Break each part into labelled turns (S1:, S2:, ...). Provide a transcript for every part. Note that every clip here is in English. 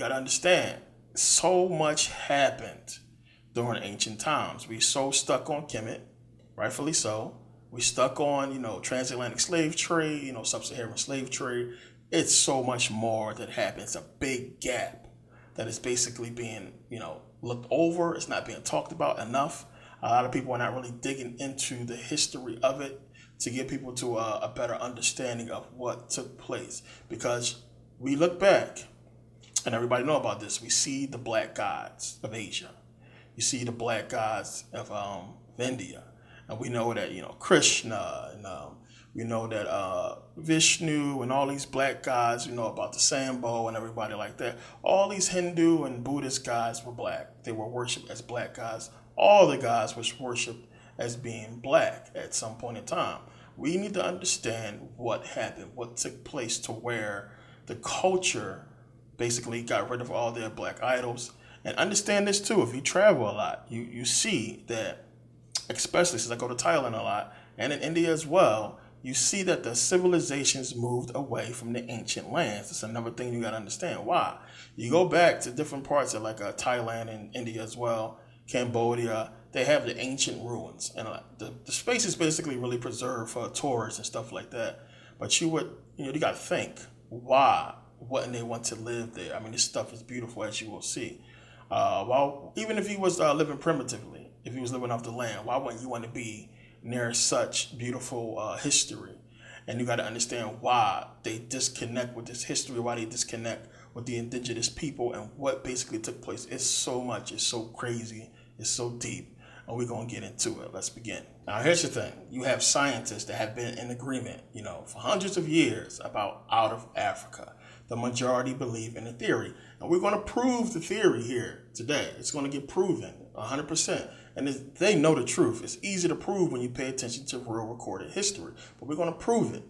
S1: got to understand, so much happened during ancient times. We so stuck on Kemet, rightfully so. We stuck on, transatlantic slave trade, sub-Saharan slave trade. It's so much more that happened. It's a big gap that is basically being, looked over. It's not being talked about enough. A lot of people are not really digging into the history of it to get people to a better understanding of what took place. Because we look back, and everybody know about this, we see the black gods of Asia. You see the black gods of India. And we know that, Krishna, and we know that Vishnu and all these black gods, about the Sambo and everybody like that. All these Hindu and Buddhist gods were black. They were worshipped as black gods. All the gods were worshipped as being black at some point in time. We need to understand what happened, what took place to where the culture basically got rid of all their black idols. And understand this too, if you travel a lot, you see that, especially since I go to Thailand a lot, and in India as well, you see that the civilizations moved away from the ancient lands. That's another thing you got to understand. Why? You go back to different parts of like Thailand and India as well, Cambodia, they have the ancient ruins. And the space is basically really preserved for tourists and stuff like that. But you got to think, why wouldn't they want to live there? I mean, this stuff is beautiful, as you will see. Even if he was living primitively, if he was living off the land, why wouldn't you want to be near such beautiful history? And you got to understand why they disconnect with this history, why they disconnect with the indigenous people and what basically took place. It's so much, it's so crazy, it's so deep, and we're going to get into it. Let's begin. Now, here's the thing. You have scientists that have been in agreement, for hundreds of years about out of Africa. The majority believe in the theory. And we're going to prove the theory here today. It's going to get proven 100%. And they know the truth. It's easy to prove when you pay attention to real recorded history. But we're going to prove it.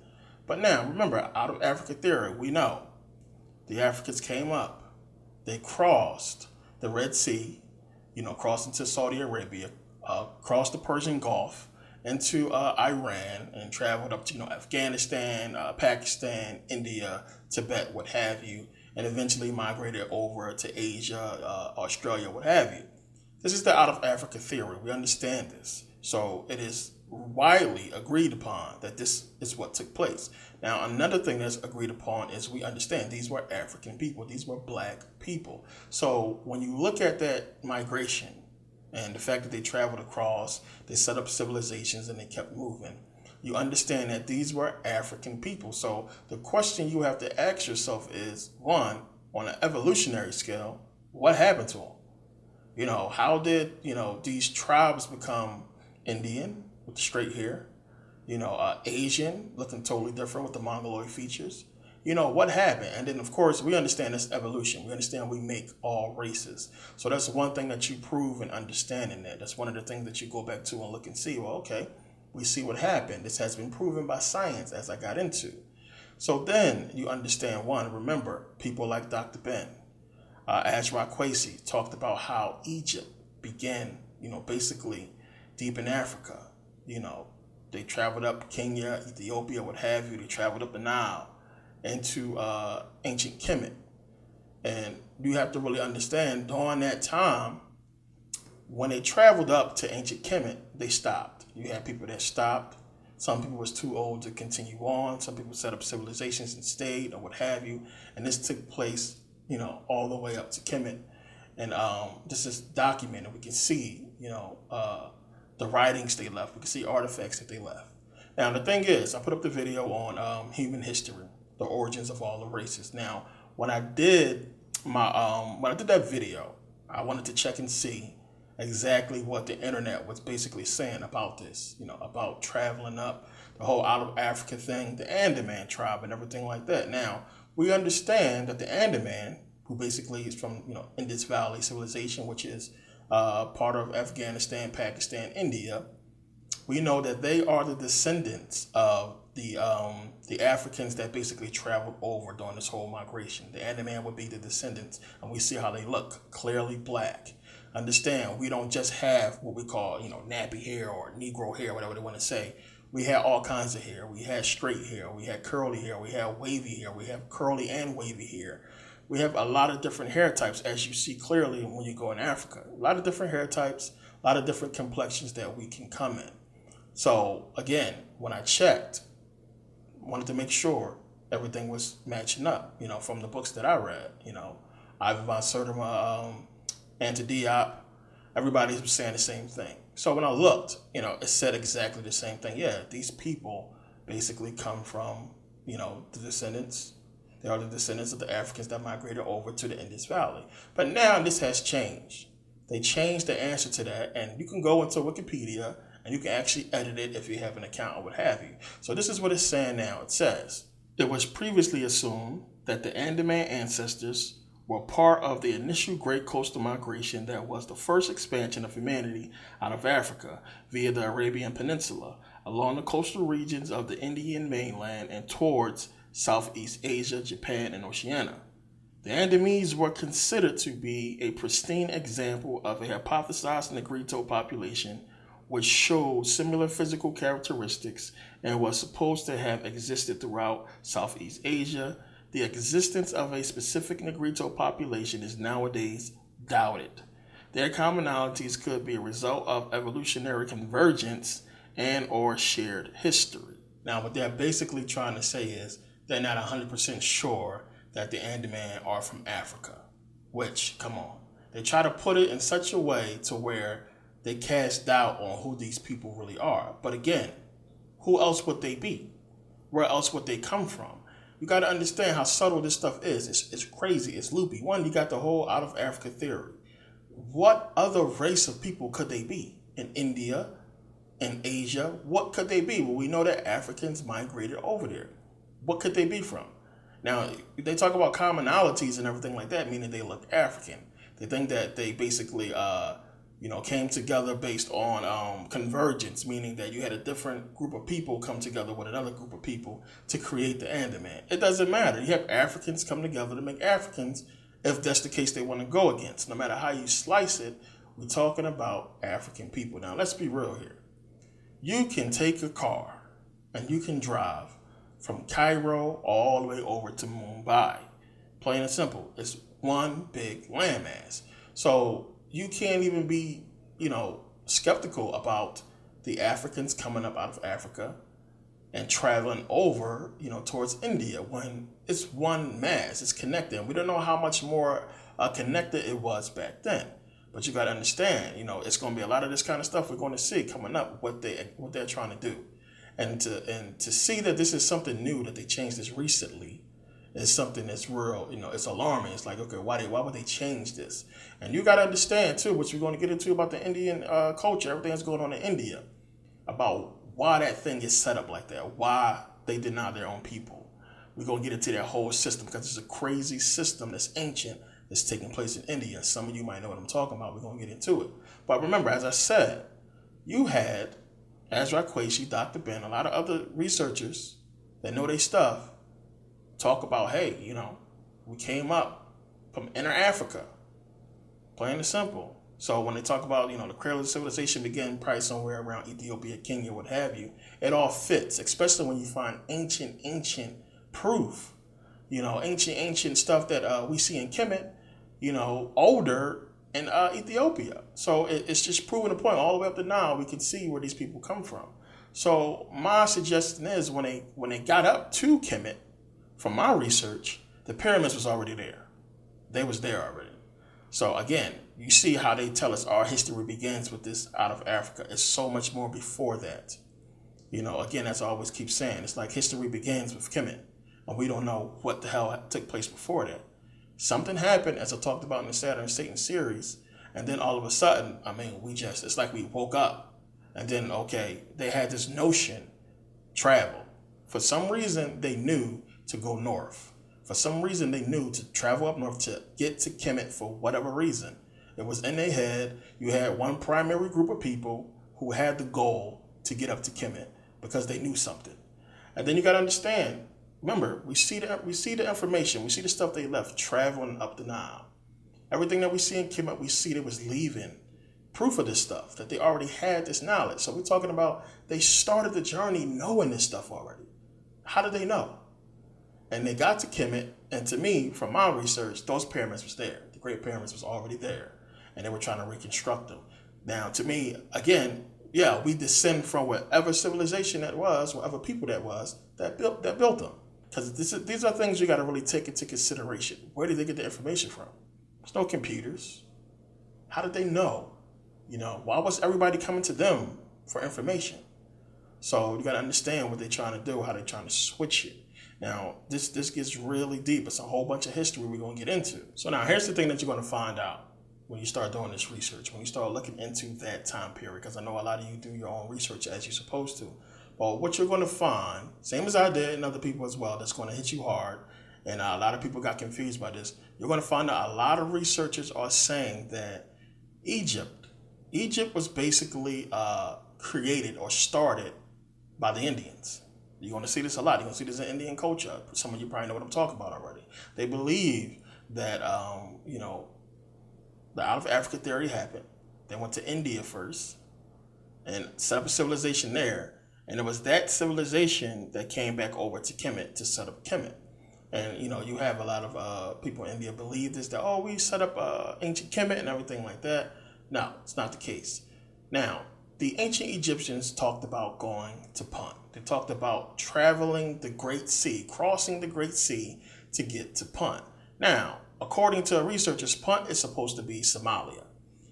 S1: But now, remember, out of Africa theory, we know the Africans came up. They crossed the Red Sea, crossed into Saudi Arabia, crossed the Persian Gulf, into Iran, and traveled up to Afghanistan, Pakistan, India, Tibet, what have you, and eventually migrated over to Asia, Australia, what have you. This is the out of Africa theory. We understand this. So it is widely agreed upon that this is what took place. Now, another thing that's agreed upon is we understand these were African people. These were black people. So when you look at that migration and the fact that they traveled across, they set up civilizations and they kept moving, you understand that these were African people. So the question you have to ask yourself is, one, on an evolutionary scale, what happened to them? How did, these tribes become Indian with the straight hair? Asian, looking totally different with the Mongoloid features. What happened? And then, of course, we understand this evolution. We understand we make all races. So that's one thing that you prove in understanding that. That's one of the things that you go back to and look and see, well, okay, we see what happened. This has been proven by science, as I got into. So then you understand, one, remember, people like Dr. Ben, Ajra Kwesi talked about how Egypt began, basically deep in Africa. They traveled up Kenya, Ethiopia, what have you. They traveled up the Nile into ancient Kemet. And you have to really understand, during that time, when they traveled up to ancient Kemet, they stopped. You had people that stopped. Some people was too old to continue on. Some people set up civilizations and stayed or what have you. And this took place, all the way up to Kemet. And this is documented. We can see, the writings they left. We can see artifacts that they left. Now, the thing is, I put up the video on human history, the origins of all the races. Now, when I did that video, I wanted to check and see exactly what the internet was basically saying about this, about traveling up, the whole out of Africa thing, the Andaman tribe and everything like that. Now, we understand that the Andaman, who basically is from, Indus Valley civilization, which is part of Afghanistan, Pakistan, India, we know that they are the descendants of the Africans that basically traveled over during this whole migration. The Andaman would be the descendants, and we see how they look, clearly black. Understand, we don't just have what we call, nappy hair or Negro hair, whatever they want to say. We had all kinds of hair. We had straight hair. We had curly hair. We had wavy hair. We have curly and wavy hair. we have a lot of different hair types, as you see clearly when you go in Africa. A lot of different hair types, a lot of different complexions that we can come in. So again, when I checked, wanted to make sure everything was matching up, from the books that I read, Ivan von Sertima, Anta Diop, everybody was saying the same thing. So when I looked, it said exactly the same thing. Yeah, these people basically come from, the descendants. They are the descendants of the Africans that migrated over to the Indus Valley. But now this has changed. They changed the answer to that, and you can go into Wikipedia and you can actually edit it if you have an account or what have you. So this is what it's saying now. It says, it was previously assumed that the Andaman ancestors were part of the initial Great Coastal Migration that was the first expansion of humanity out of Africa via the Arabian Peninsula, along the coastal regions of the Indian mainland and towards Southeast Asia, Japan, and Oceania. The Andamese were considered to be a pristine example of a hypothesized Negrito population which showed similar physical characteristics and was supposed to have existed throughout Southeast Asia. The existence of a specific Negrito population is nowadays doubted. Their commonalities could be a result of evolutionary convergence and or shared history. Now, what they're basically trying to say is they're not 100% sure that the Andaman are from Africa, which, come on, they try to put it in such a way to where they cast doubt on who these people really are. But again, who else would they be? Where else would they come from? You got to understand how subtle this stuff is. It's crazy. It's loopy. One, you got the whole out of Africa theory. What other race of people could they be? In India, in Asia, what could they be? Well, we know that Africans migrated over there. What could they be from? Now, they talk about commonalities and everything like that, meaning they look African. They think that they basically, came together based on convergence, meaning that you had a different group of people come together with another group of people to create the Andaman. It doesn't matter. You have Africans come together to make Africans, if that's the case they want to go against. No matter how you slice it, we're talking about African people. Now, let's be real here. You can take a car and you can drive from Cairo all the way over to Mumbai. Plain and simple. It's one big landmass. So you can't even be, skeptical about the Africans coming up out of Africa and traveling over, towards India when it's one mass. It's connected. We don't know how much more connected it was back then. But you got to understand, it's going to be a lot of this kind of stuff we're going to see coming up, what they're trying to do. And to see that this is something new, that they changed this recently, is something that's real, it's alarming. It's like, okay, why would they change this? And you got to understand, too, which we're going to get into about the Indian culture, everything that's going on in India, about why that thing is set up like that, why they deny their own people. We're going to get into that whole system because it's a crazy system that's ancient that's taking place in India. Some of you might know what I'm talking about. We're going to get into it. But remember, as I said, you had Ezra Quashie, Dr. Ben, a lot of other researchers that know their stuff talk about, hey, we came up from inner Africa, plain and simple. So when they talk about, the cradle of civilization began probably somewhere around Ethiopia, Kenya, what have you, it all fits, especially when you find ancient proof, ancient stuff that we see in Kemet, older in Ethiopia. So it's just proving the point all the way up to now. We can see where these people come from. So my suggestion is when they got up to Kemet, from my research, the pyramids was already there. They was there already. So again, you see how they tell us our history begins with this out of Africa. It's so much more before that. Again, as I always keep saying, it's like history begins with Kemet, and we don't know what the hell took place before that. Something happened, as I talked about in the Saturn and Satan series, and then all of a sudden, it's like we woke up, and then, okay, they had this notion, travel. For some reason, they knew to go north. For some reason, they knew to travel up north to get to Kemet for whatever reason. It was in their head. You had one primary group of people who had the goal to get up to Kemet because they knew something. And then you got to understand, remember, we see the information. We see the stuff they left traveling up the Nile. Everything that we see in Kemet, we see they was leaving proof of this stuff, that they already had this knowledge. So we're talking about they started the journey knowing this stuff already. How did they know? And they got to Kemet, And to me, from my research, those pyramids was there. The Great Pyramids was already there, and they were trying to reconstruct them. Now, to me, again, yeah, we descend from whatever civilization that was, whatever people that built them. Because these are things you got to really take into consideration. Where did they get the information from? There's no computers. How did they know? Why was everybody coming to them for information? So you got to understand what they're trying to do, how they're trying to switch it. Now, this gets really deep. It's a whole bunch of history we're going to get into. So now here's the thing that you're going to find out when you start doing this research, when you start looking into that time period, because I know a lot of you do your own research as you're supposed to. But what you're going to find, same as I did and other people as well, that's going to hit you hard, and a lot of people got confused by this, you're going to find out a lot of researchers are saying that Egypt was basically created or started by the Indians. You're going to see this a lot. You're going to see this in Indian culture. Some of you probably know what I'm talking about already. They believe that, the out of Africa theory happened. They went to India first and set up a civilization there. And it was that civilization that came back over to Kemet to set up Kemet. And, you have a lot of people in India believe this, that, we set up ancient Kemet and everything like that. No, it's not the case. Now, the ancient Egyptians talked about going to Punt. They talked about traveling the Great Sea, crossing the Great Sea to get to Punt. Now, according to researchers, Punt is supposed to be Somalia.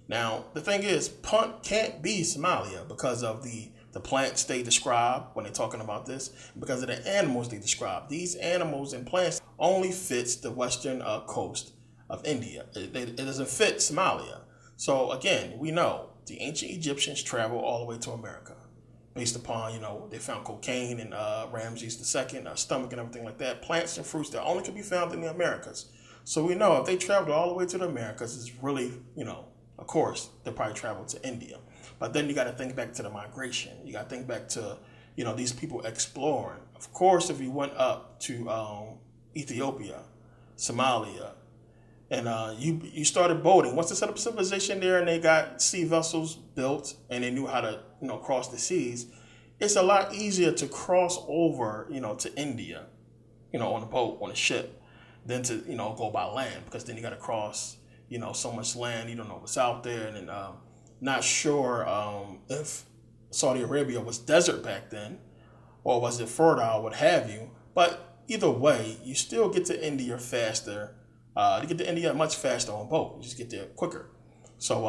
S1: Now, the thing is, Punt can't be Somalia because of the plants they describe when they're talking about this, because of the animals they describe. These animals and plants only fits the western coast of India. It doesn't fit Somalia. So again, we know the ancient Egyptians traveled all the way to America based upon, they found cocaine in Ramses II stomach and everything like that. Plants and fruits that only could be found in the Americas. So we know if they traveled all the way to the Americas, it's really, of course, they probably traveled to India. But then you got to think back to the migration. You got to think back to, these people exploring. Of course, if you went up to Ethiopia, Somalia, and you started boating. Once they set up civilization there and they got sea vessels built and they knew how to, cross the seas, it's a lot easier to cross over, to India, on a boat, on a ship, than to, go by land, because then you got to cross, so much land, you don't know what's out there. And then not sure if Saudi Arabia was desert back then or was it fertile, what have you. But either way, you still get to India faster. To get to India much faster on boat. You just get there quicker. So,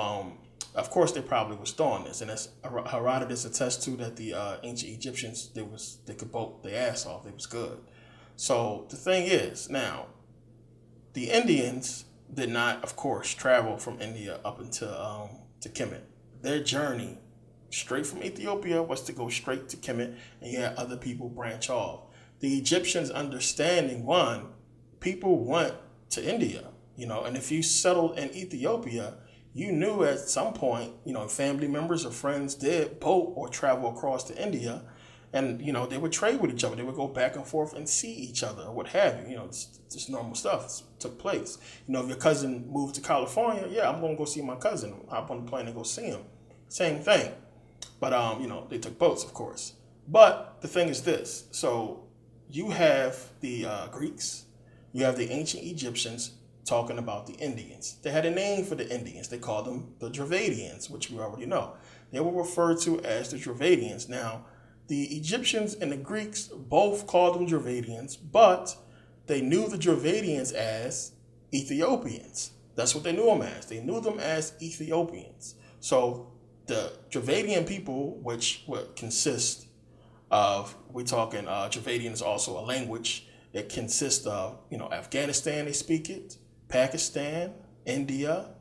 S1: of course, they probably was doing this. And as Herodotus attests to, that the ancient Egyptians, they could boat their ass off. They was good. So the thing is, now, the Indians did not, of course, travel from India up into to Kemet. Their journey straight from Ethiopia was to go straight to Kemet, and you had other people branch off. The Egyptians understanding, one, people went to India, and if you settled in Ethiopia, you knew at some point, family members or friends did boat or travel across to India, and, they would trade with each other. They would go back and forth and see each other or what have you. Just normal stuff took place. If your cousin moved to California, yeah, I'm going to go see my cousin, hop on the plane and go see him. Same thing. But, they took boats, of course. But the thing is this. So you have the Greeks, you have the ancient Egyptians talking about the Indians. They had a name for the Indians. They called them the Dravidians, which we already know. They were referred to as the Dravidians. Now, the Egyptians and the Greeks both called them Dravidians, but they knew the Dravidians as Ethiopians. That's what they knew them as. They knew them as Ethiopians. So the Dravidian people, which would consist of, we're talking Dravidian is also a language. It consists of, Afghanistan, they speak it, Pakistan, India,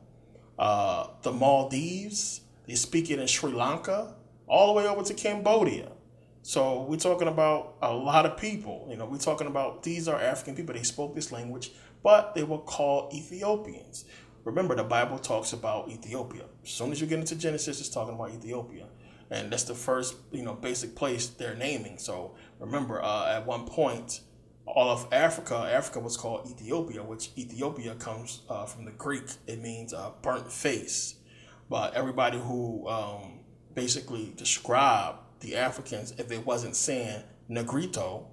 S1: the Maldives, they speak it in Sri Lanka, all the way over to Cambodia. So we're talking about a lot of people. We're talking about, these are African people. They spoke this language, but they were called Ethiopians. Remember, the Bible talks about Ethiopia. As soon as you get into Genesis, it's talking about Ethiopia. And that's the first, basic place they're naming. So remember, at one point, all of Africa was called Ethiopia, which Ethiopia comes from the Greek. It means burnt face. But everybody who basically described the Africans, if they wasn't saying Negrito,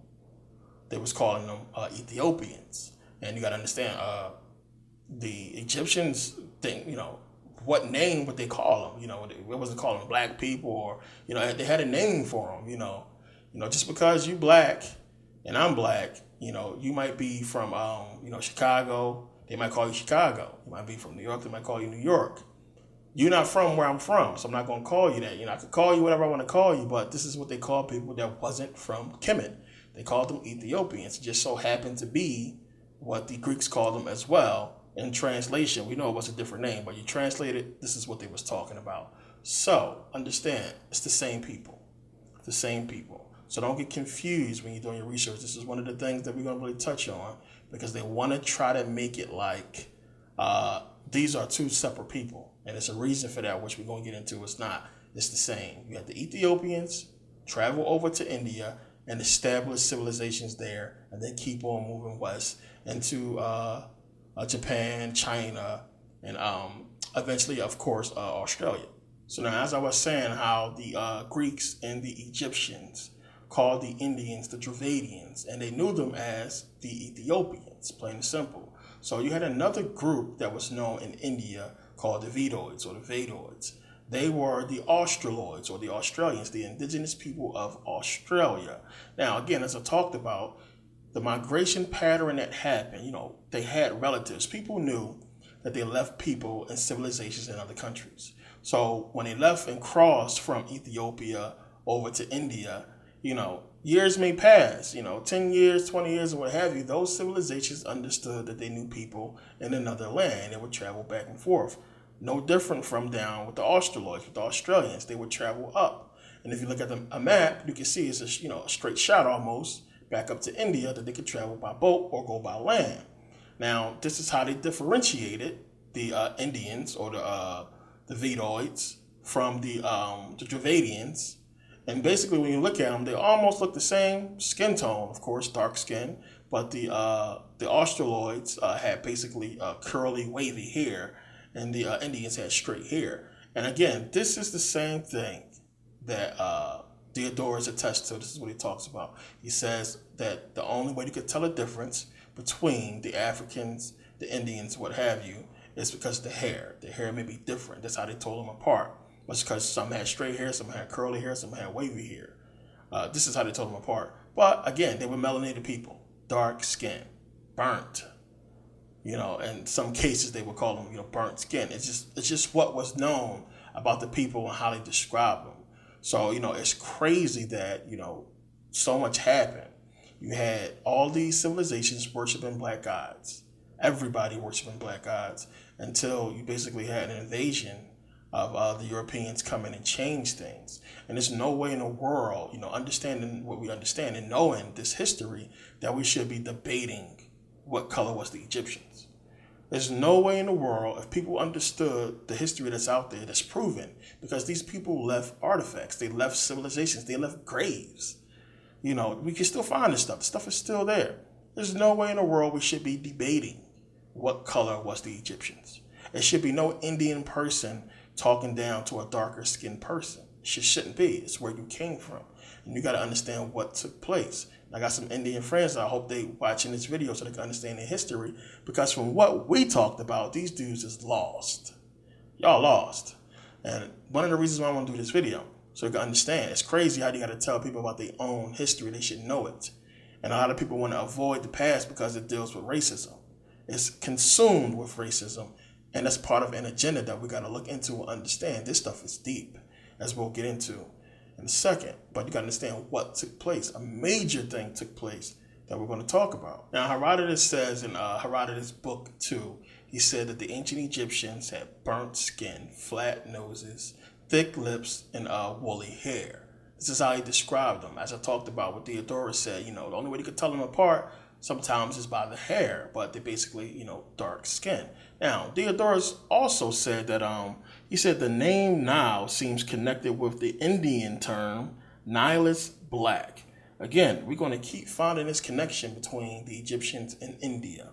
S1: they was calling them Ethiopians. And you got to understand, the Egyptians think, what name would they call them? It wasn't calling them black people, or they had a name for them. Just because you black and I'm black, you might be from Chicago, they might call you Chicago. You might be from New York, they might call you New York. You're not from where I'm from, so I'm not going to call you that. I could call you whatever I want to call you, but this is what they call people that wasn't from Kemet. They called them Ethiopians. It just so happened to be what the Greeks called them as well. In translation, we know it was a different name, but you translate it, this is what they was talking about. So, understand, it's the same people. The same people. So don't get confused when you're doing your research. This is one of the things that we're going to really touch on, because they want to try to make it like these are two separate people. And there's a reason for that, which we're going to get into. It's not. It's the same. You have the Ethiopians travel over to India and establish civilizations there, and then keep on moving west into Japan, China, and eventually, of course, Australia. So now, as I was saying, how the Greeks and the Egyptians called the Indians the Dravidians, and they knew them as the Ethiopians, plain and simple. So you had another group that was known in India called the Vedoids or the Vedoids. They were the Australoids or the Australians, the indigenous people of Australia. Now, again, as I talked about, the migration pattern that happened, they had relatives. People knew that they left people and civilizations in other countries. So when they left and crossed from Ethiopia over to India, years may pass, 10 years, 20 years, or what have you. Those civilizations understood that they knew people in another land. They would travel back and forth. No different from down with the Australoids, with the Australians. They would travel up. And if you look at a map, you can see it's a straight shot almost back up to India, that they could travel by boat or go by land. Now, this is how they differentiated the Indians or the Vedoids from the Dravidians. And basically, when you look at them, they almost look the same skin tone, of course, dark skin. But the Australoids had basically curly, wavy hair, and the Indians had straight hair. And again, this is the same thing that Diodorus attests to. This is what he talks about. He says that the only way you could tell a difference between the Africans, the Indians, what have you, is because of the hair. The hair may be different. That's how they told them apart. It's because some had straight hair, some had curly hair, some had wavy hair. This is how they told them apart. But again, they were melanated people, dark skin, burnt. In some cases they would call them, burnt skin. It's just what was known about the people and how they described them. So, it's crazy that, so much happened. You had all these civilizations worshiping black gods. Everybody worshiping black gods, until you basically had an invasion of the Europeans come in and change things. And there's no way in the world, understanding what we understand and knowing this history, that we should be debating what color was the Egyptians. There's no way in the world, if people understood the history that's out there, that's proven, because these people left artifacts, they left civilizations, they left graves. We can still find this stuff. The stuff is still there. There's no way in the world we should be debating what color was the Egyptians. There should be no Indian person talking down to a darker skinned person. It shouldn't be. It's where you came from. And you got to understand what took place. I got some Indian friends. I hope they watching this video so they can understand their history. Because from what we talked about, these dudes is lost. Y'all lost. And one of the reasons why I want to do this video, so you can understand. It's crazy how you got to tell people about their own history. They should know it. And a lot of people want to avoid the past because it deals with racism. It's consumed with racism. And that's part of an agenda that we got to look into and understand. This stuff is deep, as we'll get into in a second. But you got to understand what took place. A major thing took place that we're going to talk about. Now, Herodotus says in Herodotus book 2, he said that the ancient Egyptians had burnt skin, flat noses, thick lips, and woolly hair. This is how he described them. As I talked about what Diodorus said, the only way you could tell them apart sometimes is by the hair, but they're basically, dark skin. Now, Diodorus also said that he said the name Nile seems connected with the Indian term Nihilus black. Again, we're going to keep finding this connection between the Egyptians and India.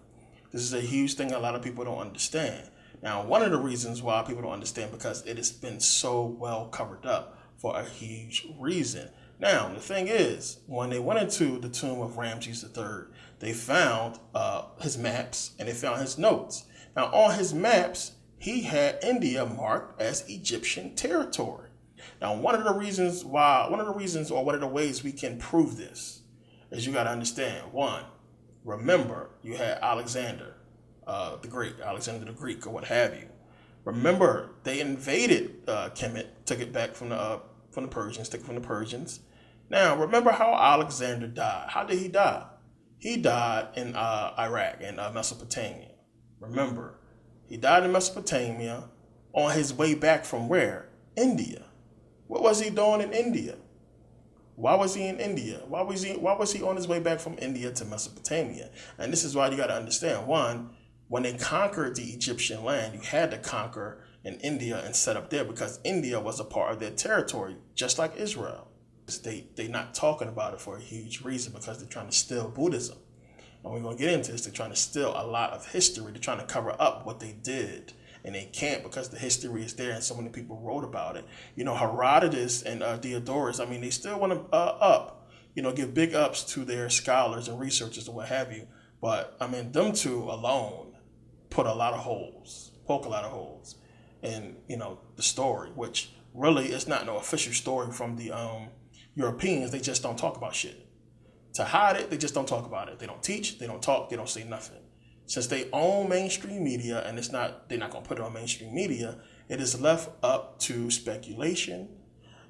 S1: This is a huge thing a lot of people don't understand. Now, one of the reasons why people don't understand, because it has been so well covered up for a huge reason. Now, the thing is, when they went into the tomb of Ramses III, they found his maps and they found his notes. Now, on his maps, he had India marked as Egyptian territory. Now, one of the ways we can prove this is you got to understand, one, remember you had Alexander the Great, Alexander the Greek, or what have you. Remember, they invaded Kemet, took it back from the Persians, took it from the Persians. Now, remember how Alexander died. How did he die? He died in Iraq, in Mesopotamia. Remember, he died in Mesopotamia on his way back from where? India. What was he doing in India? Why was he in India? Why was he on his way back from India to Mesopotamia? And this is why you got to understand. One, when they conquered the Egyptian land, you had to conquer in India and set up there because India was a part of their territory, just like Israel. They're not talking about it for a huge reason because they're trying to steal Buddhism. And we're going to get into this. They're trying to steal a lot of history. They're trying to cover up what they did. And they can't because the history is there and so many people wrote about it. You know, Herodotus and Diodorus, I mean, they still want to give big ups to their scholars and researchers and what have you. But, I mean, them two alone poke a lot of holes in, the story, which really is not no official story from the Europeans. They just don't talk about shit. To hide it, they just don't talk about it. They don't teach, they don't talk, they don't say nothing. Since they own mainstream media and they're not going to put it on mainstream media, it is left up to speculation.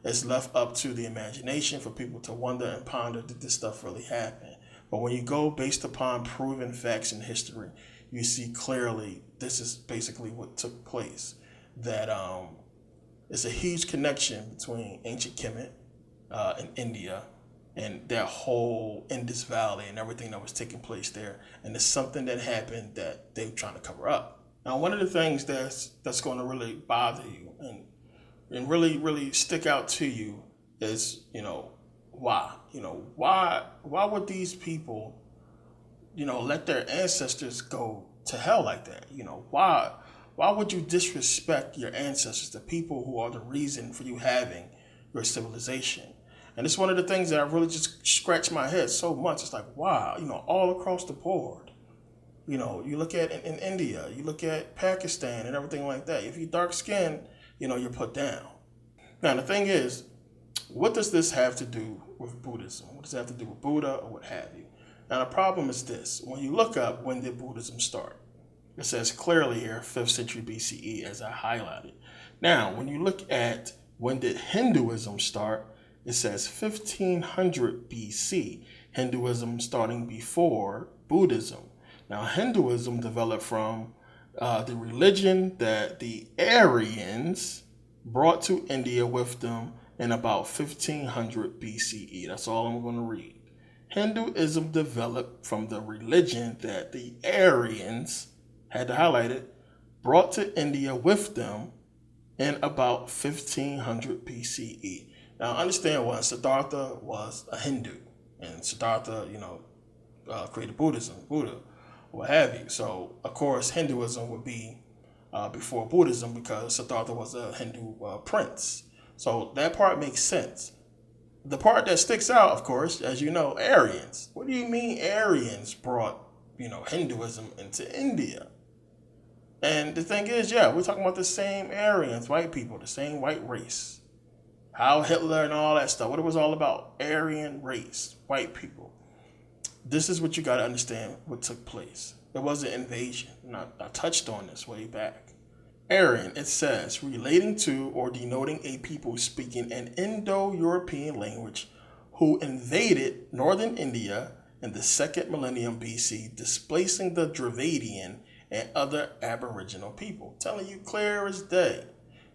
S1: It's left up to the imagination for people to wonder and ponder, did this stuff really happen? But when you go based upon proven facts in history, you see clearly this is basically what took place. That it's a huge connection between ancient Kemet and India and that whole Indus Valley and everything that was taking place there. And it's something that happened that they were trying to cover up. Now, one of the things that's going to really bother you and really, really stick out to you is, why? Why would these people, let their ancestors go to hell like that? Why would you disrespect your ancestors, the people who are the reason for you having your civilization? And it's one of the things that I really just scratch my head so much. It's like, wow, all across the board. You look at in India, you look at Pakistan and everything like that. If you're dark skinned, you're put down. Now, the thing is, what does this have to do with Buddhism? What does it have to do with Buddha or what have you? Now, the problem is this. When you look up when did Buddhism start, it says clearly here, 5th century BCE, as I highlighted. Now, when you look at when did Hinduism start, it says 1500 BC, Hinduism starting before Buddhism. Now, Hinduism developed from the religion that the Aryans brought to India with them in about 1500 BCE. That's all I'm going to read. Hinduism developed from the religion that the Aryans, had to highlight it, brought to India with them in about 1500 BCE. Now, understand what Siddhartha was a Hindu, and Siddhartha, created Buddhism, Buddha, what have you. So, of course, Hinduism would be before Buddhism because Siddhartha was a Hindu prince. So that part makes sense. The part that sticks out, of course, as you know, Aryans. What do you mean Aryans brought, Hinduism into India? And the thing is, we're talking about the same Aryans, white people, the same white race. How Hitler and all that stuff, what it was all about, Aryan race, white people. This is what you got to understand what took place. There was an invasion, and I touched on this way back. Aryan, it says, relating to or denoting a people speaking an Indo-European language who invaded northern India in the 2nd millennium BC, displacing the Dravidian and other Aboriginal people. Telling you clear as day.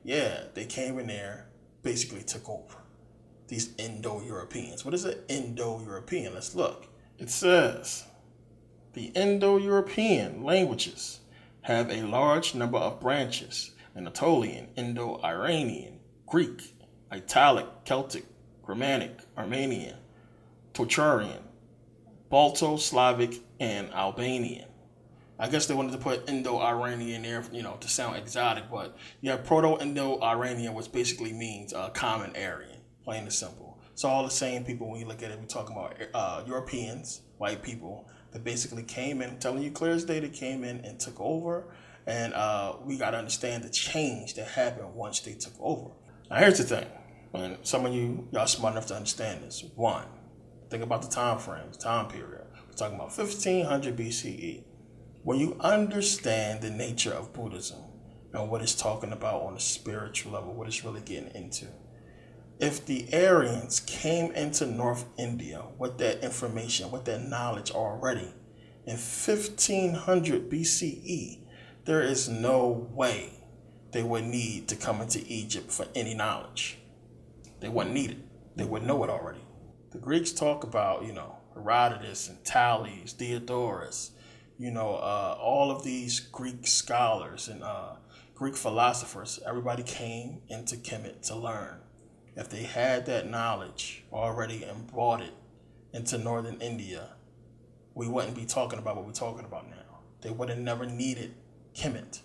S1: Yeah, they came in there, basically took over. These Indo-Europeans. What is an Indo-European? Let's look. It says, the Indo-European languages have a large number of branches: Anatolian, Indo-Iranian, Greek, Italic, Celtic, Germanic, Armenian, Tocharian, Balto-Slavic, and Albanian. I guess they wanted to put Indo-Iranian there, to sound exotic, but you have Proto-Indo-Iranian, which basically means common Aryan, plain and simple. It's all the same people when you look at it. We're talking about Europeans, white people, that basically came in, I'm telling you clear as day, they came in and took over. And we got to understand the change that happened once they took over. Now, here's the thing. And some of y'all smart enough to understand this. One, think about the time frame, the time period. We're talking about 1500 BCE. When you understand the nature of Buddhism and what it's talking about on a spiritual level, what it's really getting into. If the Aryans came into North India with that information, with that knowledge already in 1500 BCE, there is no way they would need to come into Egypt for any knowledge. They wouldn't need it. They would know it already. The Greeks talk about, Herodotus and Thales, Diodorus, all of these Greek scholars and Greek philosophers. Everybody came into Kemet to learn. If they had that knowledge already and brought it into northern India, we wouldn't be talking about what we're talking about now. They would have never needed Kemet.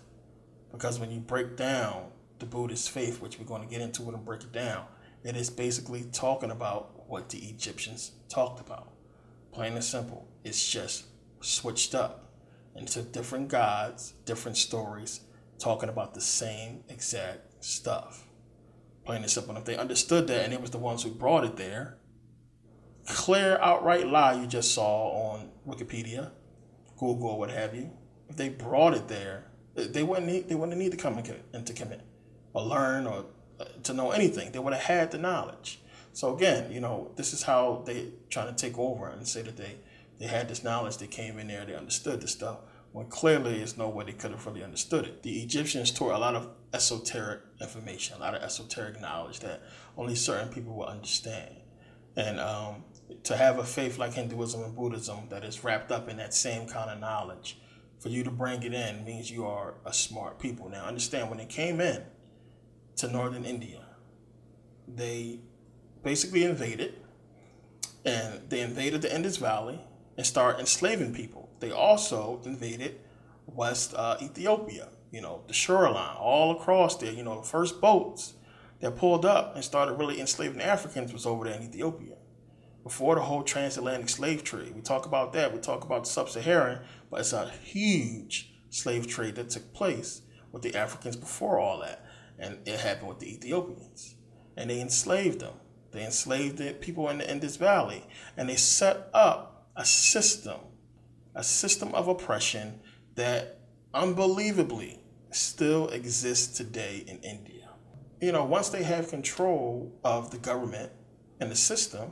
S1: Because when you break down the Buddhist faith, which we're going to get into it and break it down, it is basically talking about what the Egyptians talked about. Plain and simple. It's just switched up into different gods, different stories, talking about the same exact stuff. Plain and simple. And if they understood that and it was the ones who brought it there, clear outright lie you just saw on Wikipedia, Google, or what have you, if they brought it there, they wouldn't need to come into Kemet or learn or to know anything. They would have had the knowledge. So again, this is how they trying to take over and say that they had this knowledge, they came in there, they understood this stuff, when clearly there's no way they could have really understood it. The Egyptians taught a lot of esoteric information, a lot of esoteric knowledge that only certain people will understand. And to have a faith like Hinduism and Buddhism that is wrapped up in that same kind of knowledge, for you to bring it in means you are a smart people. Now understand, when they came in to northern India, they basically invaded, and they invaded the Indus Valley and started enslaving people. They also invaded West Ethiopia, the shoreline, all across there. The first boats that pulled up and started really enslaving Africans was over there in Ethiopia. Before the whole transatlantic slave trade. We talk about that. We talk about sub-Saharan, but it's a huge slave trade that took place with the Africans before all that. And it happened with the Ethiopians. And they enslaved them. They enslaved the people in the Indus Valley. And they set up a system of oppression that unbelievably still exists today in India. Once they have control of the government and the system,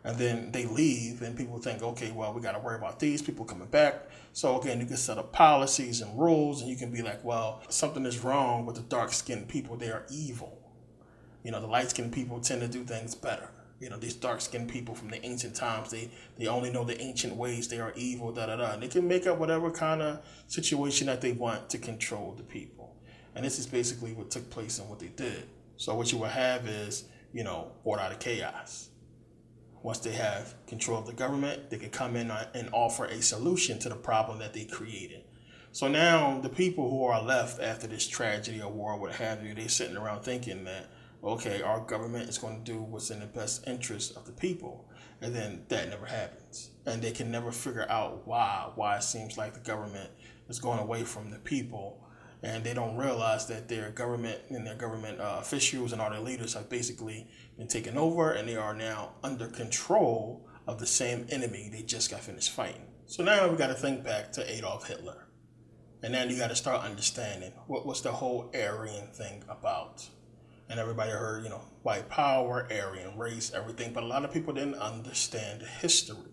S1: and then they leave, and people think, okay, well, we got to worry about these people coming back. So again, you can set up policies and rules, and you can be like, well, something is wrong with the dark-skinned people. They are evil. The light-skinned people tend to do things better. These dark-skinned people from the ancient times, they only know the ancient ways. They are evil, da-da-da. And they can make up whatever kind of situation that they want to control the people. And this is basically what took place and what they did. So what you will have is, order out of chaos. Once they have control of the government, they can come in and offer a solution to the problem that they created. So now the people who are left after this tragedy or war or what have you, they're sitting around thinking that, okay, our government is going to do what's in the best interest of the people. And then that never happens. And they can never figure out why it seems like the government is going away from the people. And they don't realize that their government and their government officials and all their leaders have basically been taken over, and they are now under control of the same enemy they just got finished fighting. So now we got to think back to Adolf Hitler. And then you got to start understanding what's the whole Aryan thing about. And everybody heard, white power, Aryan race, everything. But a lot of people didn't understand the history.